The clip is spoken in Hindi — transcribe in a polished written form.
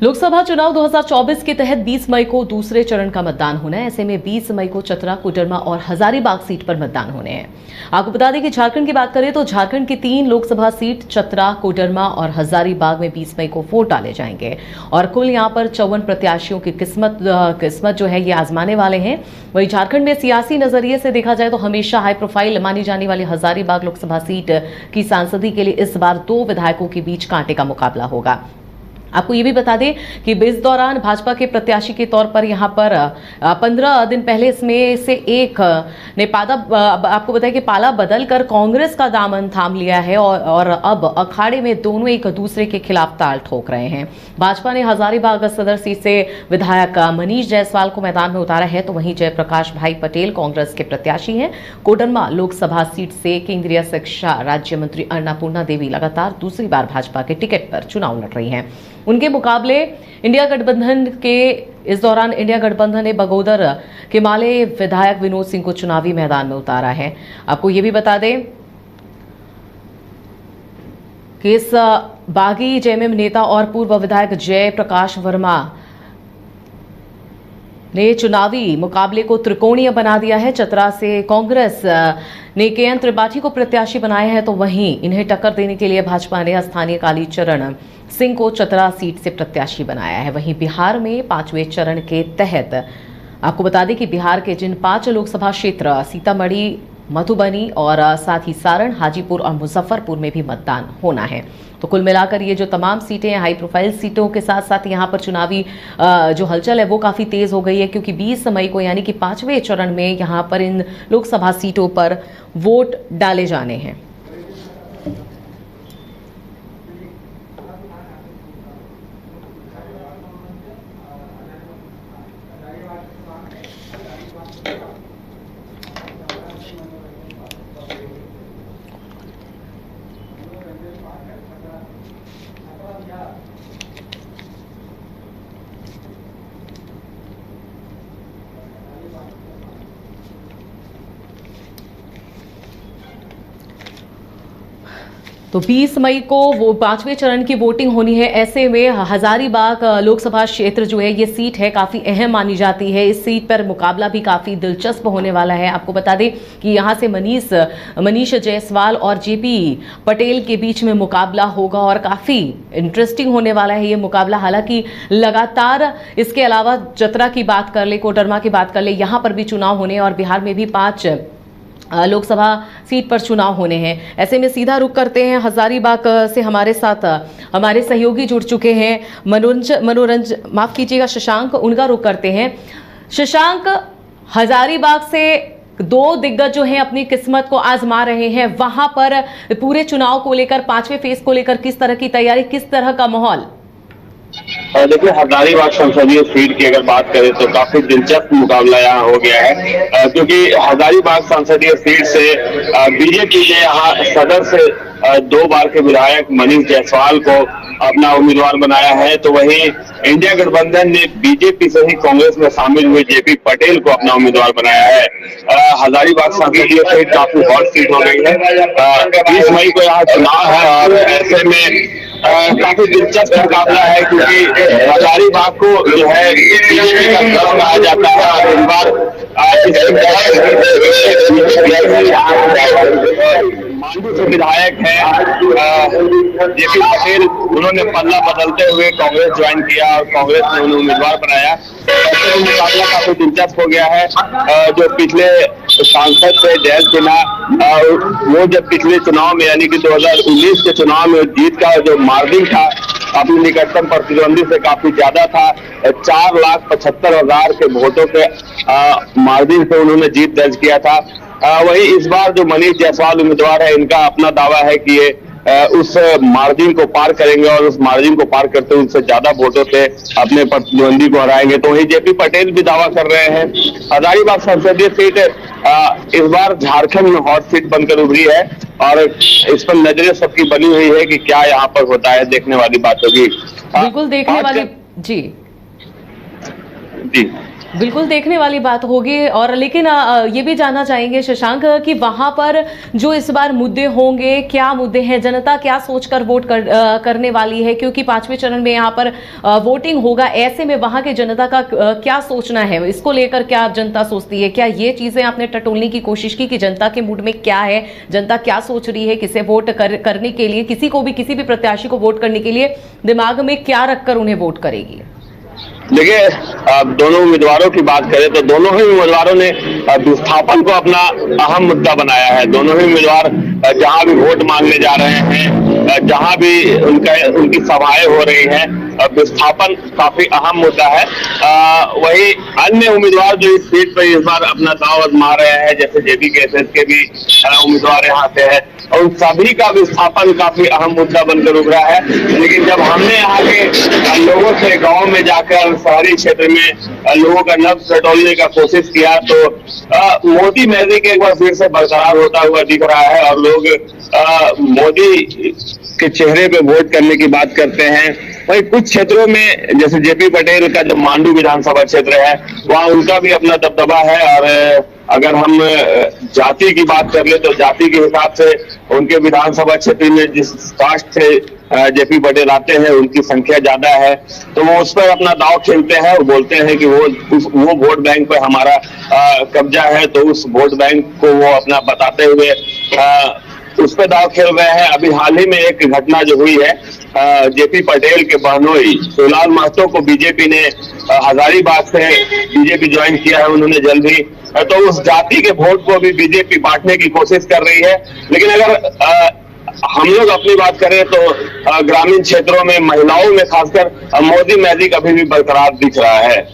लोकसभा चुनाव 2024 के तहत 20 मई को दूसरे चरण का मतदान होना है। ऐसे में 20 मई को चतरा, कोडरमा और हजारीबाग सीट पर मतदान होने हैं। आपको बता दें कि झारखंड की बात करें तो झारखंड की 3 लोकसभा सीट चतरा, कोडरमा और हजारीबाग में 20 मई को वोट डाले जाएंगे और कुल यहां पर 54 प्रत्याशियों की किस्मत जो है ये आजमाने वाले हैं। वहीं झारखंड में सियासी नजरिए से देखा जाए तो हमेशा हाई प्रोफाइल मानी जाने वाली हजारीबाग लोकसभा सीट की सांसदी के लिए इस बार 2 विधायकों के बीच कांटे का मुकाबला होगा। आपको ये भी बता दें कि इस दौरान भाजपा के प्रत्याशी के तौर पर यहां पर 15 दिन पहले इसमें से एक ने आपको बताया कि पाला बदलकर कांग्रेस का दामन थाम लिया है और अब अखाड़े में दोनों एक दूसरे के खिलाफ ताल ठोक रहे हैं। भाजपा ने हजारीबाग सदर सीट से विधायक मनीष जायसवाल को मैदान में उतारा है, तो वहीं जयप्रकाश भाई पटेल कांग्रेस के प्रत्याशी हैं। कोडरमा लोकसभा सीट से केंद्रीय शिक्षा राज्य मंत्री अन्नपूर्णा देवी लगातार दूसरी बार भाजपा के टिकट पर चुनाव लड़ रही हैं। उनके मुकाबले इंडिया गठबंधन के इस दौरान इंडिया गठबंधन ने बगोदर के माले विधायक विनोद सिंह को चुनावी मैदान में उतारा है। आपको ये भी बता दें कि इस बागी जेएमएम नेता और पूर्व विधायक जय प्रकाश वर्मा ने चुनावी मुकाबले को त्रिकोणीय बना दिया है। चतरा से कांग्रेस ने केएन त्रिपाठी को प्रत्याशी बनाया है, तो वहीं इन्हें टक्कर देने के लिए भाजपा ने स्थानीय कालीचरण सिंह को चतरा सीट से प्रत्याशी बनाया है। वहीं बिहार में 5वें चरण के तहत आपको बता दें कि बिहार के जिन 5 लोकसभा क्षेत्र सीतामढ़ी, मधुबनी और साथ ही सारण, हाजीपुर और मुजफ्फरपुर में भी मतदान होना है। तो कुल मिलाकर ये जो तमाम सीटें हाई प्रोफाइल सीटों के साथ साथ यहाँ पर चुनावी जो हलचल है वो काफ़ी तेज़ हो गई है, क्योंकि 20 मई को यानी कि 5वें चरण में यहाँ पर इन लोकसभा सीटों पर वोट डाले जाने हैं। तो 20 मई को वो 5वें चरण की वोटिंग होनी है। ऐसे में हजारीबाग लोकसभा क्षेत्र जो है ये सीट है काफ़ी अहम मानी जाती है। इस सीट पर मुकाबला भी काफ़ी दिलचस्प होने वाला है। आपको बता दें कि यहाँ से मनीष जायसवाल और जेपी पटेल के बीच में मुकाबला होगा और काफ़ी इंटरेस्टिंग होने वाला है ये मुकाबला। हालांकि लगातार इसके अलावा चतरा की बात कर ले, कोडरमा की बात कर ले, यहाँ पर भी चुनाव होने और बिहार में भी 5 लोकसभा सीट पर चुनाव होने हैं। ऐसे में सीधा रुख करते हैं हजारीबाग से हमारे साथ हमारे सहयोगी जुड़ चुके हैं, माफ कीजिएगा शशांक, उनका रुख करते हैं। शशांक, हजारीबाग से 2 दिग्गज जो हैं अपनी किस्मत को आजमा रहे हैं, वहां पर पूरे चुनाव को लेकर 5वें फेज को लेकर किस तरह की तैयारी, किस तरह का माहौल? देखिए, हजारीबाग संसदीय सीट की अगर बात करें तो काफी दिलचस्प मुकाबला यहाँ हो गया है, क्योंकि हजारीबाग संसदीय सीट से बीजेपी ने यहाँ सदर से 2 बार के विधायक मनीष जायसवाल को अपना उम्मीदवार बनाया है, तो वहीं इंडिया गठबंधन ने बीजेपी से ही कांग्रेस में शामिल हुए जेपी पटेल को अपना उम्मीदवार बनाया है। हजारीबाग संसदीय सीट काफी हॉट सीट हो गई है। 20 मई को यहाँ चुनाव है और ऐसे में काफी दिलचस्प मुकाबला है, क्योंकि हजारीबाग को जो है बीजेपी का गढ़ कहा जाता है और इस बार मांडू से विधायक है जेपी पटेल, उन्होंने पल्ला बदलते हुए कांग्रेस ज्वाइन किया और कांग्रेस ने उन्हें उम्मीदवार बनाया। ऐसे मुकाबला काफी दिलचस्प हो गया है। जो पिछले सांसद थे जयंत सिन्हा, वो जब पिछले चुनाव में यानी कि 2019 के चुनाव में जीत का जो मार्जिन था अपनी निकटतम प्रतिद्वंदी से काफी ज्यादा था, 4,75,000 के वोटों के मार्जिन से उन्होंने जीत दर्ज किया था। वही इस बार जो मनीष जायसवाल उम्मीदवार है, इनका अपना दावा है कि ये उस मार्जिन को पार करेंगे और उस मार्जिन को पार करते हुए उनसे ज्यादा वोटों से अपने प्रतिद्वंदी को हराएंगे। तो वही जेपी पटेल भी दावा कर रहे हैं। हजारीबाग संसदीय सीट इस बार झारखंड में हॉट सीट बनकर उभरी है और इस पर नजरें सबकी बनी हुई है कि क्या यहाँ पर होता है, देखने वाली बात होगी। बिल्कुल देखने वाली। जी जी बिल्कुल देखने वाली बात होगी। और लेकिन ये भी जानना चाहेंगे शशांक कि वहां पर जो इस बार मुद्दे होंगे, क्या मुद्दे हैं, जनता क्या सोचकर वोट करने वाली है, क्योंकि 5वें चरण में यहाँ पर वोटिंग होगा। ऐसे में वहां की जनता का क्या सोचना है, इसको लेकर क्या जनता सोचती है? क्या ये चीजें आपने टटोलने की कोशिश की कि जनता के मूड में क्या है, जनता क्या सोच रही है, किसे वोट करने के लिए, किसी को भी, किसी भी प्रत्याशी को वोट करने के लिए दिमाग में क्या रखकर उन्हें वोट करेगी? देखिए, दोनों उम्मीदवारों की बात करें तो दोनों ही उम्मीदवारों ने विस्थापन को अपना अहम मुद्दा बनाया है। दोनों ही उम्मीदवार जहां भी वोट मांगने जा रहे हैं, जहां भी उनकी सभाएं हो रही हैं, विस्थापन काफी अहम मुद्दा है। वही अन्य उम्मीदवार जो इस सीट पर इस बार अपना दांव आजमा रहे हैं, जैसे जेपी केसर के भी उम्मीदवार यहाँ से है, और उन सभी का विस्थापन काफी अहम मुद्दा बनकर उभरा है। लेकिन जब हमने यहाँ के लोगों से गांव में जाकर शहरी क्षेत्र में लोगों का नब्ज टटोलने का कोशिश किया तो मोदी मैजिक एक बार फिर से बरकरार होता हुआ दिख रहा है और लोग मोदी के चेहरे पे वोट करने की बात करते हैं। वही कुछ क्षेत्रों में जैसे जेपी पटेल का जो मांडू विधानसभा क्षेत्र है, वहाँ उनका भी अपना दबदबा है। और अगर हम जाति की बात कर ले तो जाति के हिसाब से उनके विधानसभा क्षेत्र में जिस कास्ट से जेपी पटेल आते हैं उनकी संख्या ज्यादा है, तो वो उस पर अपना दांव खेलते हैं और बोलते हैं कि वो वोट बैंक पर हमारा कब्जा है। तो उस वोट बैंक को वो अपना बताते हुए उस पर दांव खेल रहे हैं। अभी हाल ही में एक घटना जो हुई है, जेपी पटेल के बहनोई शिवलाल महतो को बीजेपी ने हजारीबाग से बीजेपी ज्वाइन किया है उन्होंने जल्द ही, तो उस जाति के वोट को भी बीजेपी बांटने की कोशिश कर रही है। लेकिन अगर हम लोग अपनी बात करें तो ग्रामीण क्षेत्रों में महिलाओं में खासकर मोदी मैजिक अभी भी बरकरार दिख रहा है।